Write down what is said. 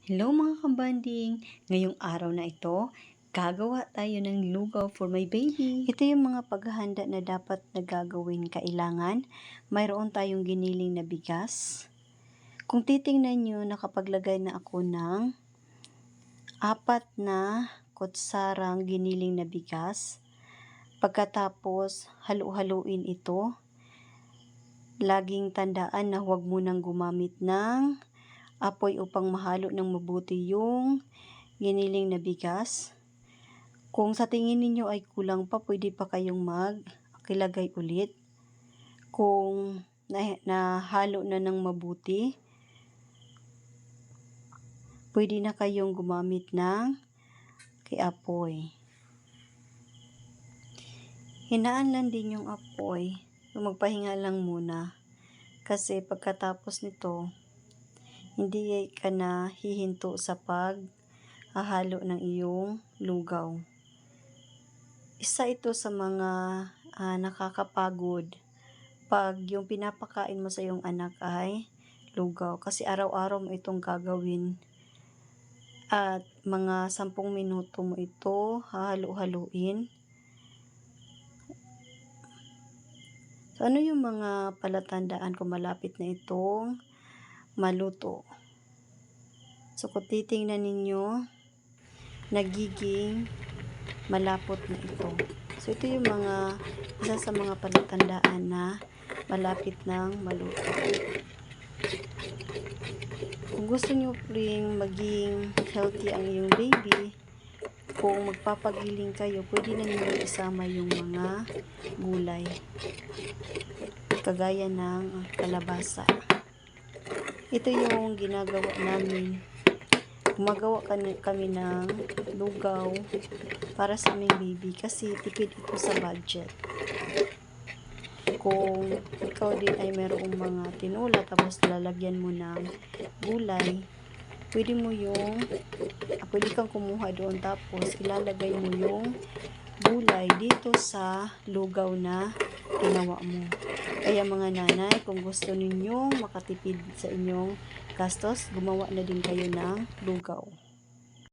Hello mga kabanding! Ngayong araw na ito, gagawa tayo ng lugaw for my baby. Ito yung mga paghahanda na dapat na gagawin. Kailangan, mayroon tayong giniling na bigas. Kung titingnan nyo, nakapaglagay na ako ng 4 na kutsarang giniling na bigas. Pagkatapos, halu-haluin ito. Laging tandaan na huwag munang gumamit ng apoy upang mahalo ng mabuti yung giniling na bigas. Kung sa tingin ninyo ay kulang pa, pwede pa kayong magilagay ulit. Kung nahalo na ng mabuti, pwede na kayong gumamit ng apoy. Hinaan lang din yung apoy. Magpahinga lang muna. Kasi pagkatapos nito, hindi ka na hihinto sa paghahalo ng iyong lugaw. Isa ito sa mga nakakapagod pag yung pinapakain mo sa iyong anak ay lugaw. Kasi araw-araw mo itong gagawin. At mga 10 minuto mo ito hahalo-haluin. So, ano yung mga palatandaan kung malapit na itong maluto? So, kung titingnan ninyo, nagiging malapot na ito. So, ito yung isa sa mga palatandaan na malapit ng maluto. Kung gusto nyo ring maging healthy ang iyong baby, kung magpapagiling kayo, pwede na ninyo isama yung mga gulay. Kagaya ng kalabasa. Ito yung ginagawa namin. Gumagawa kami ng lugaw para sa aming baby kasi tipid ito sa budget. Kung ikaw din ay mayroong mga tinola tapos lalagyan mo ng gulay, pwede kang kumuha doon tapos ilalagay mo yung gulay dito sa lugaw na ginawa mo. Kaya mga nanay, kung gusto ninyong makatipid sa inyong gastos, gumawa na din kayo ng lugaw.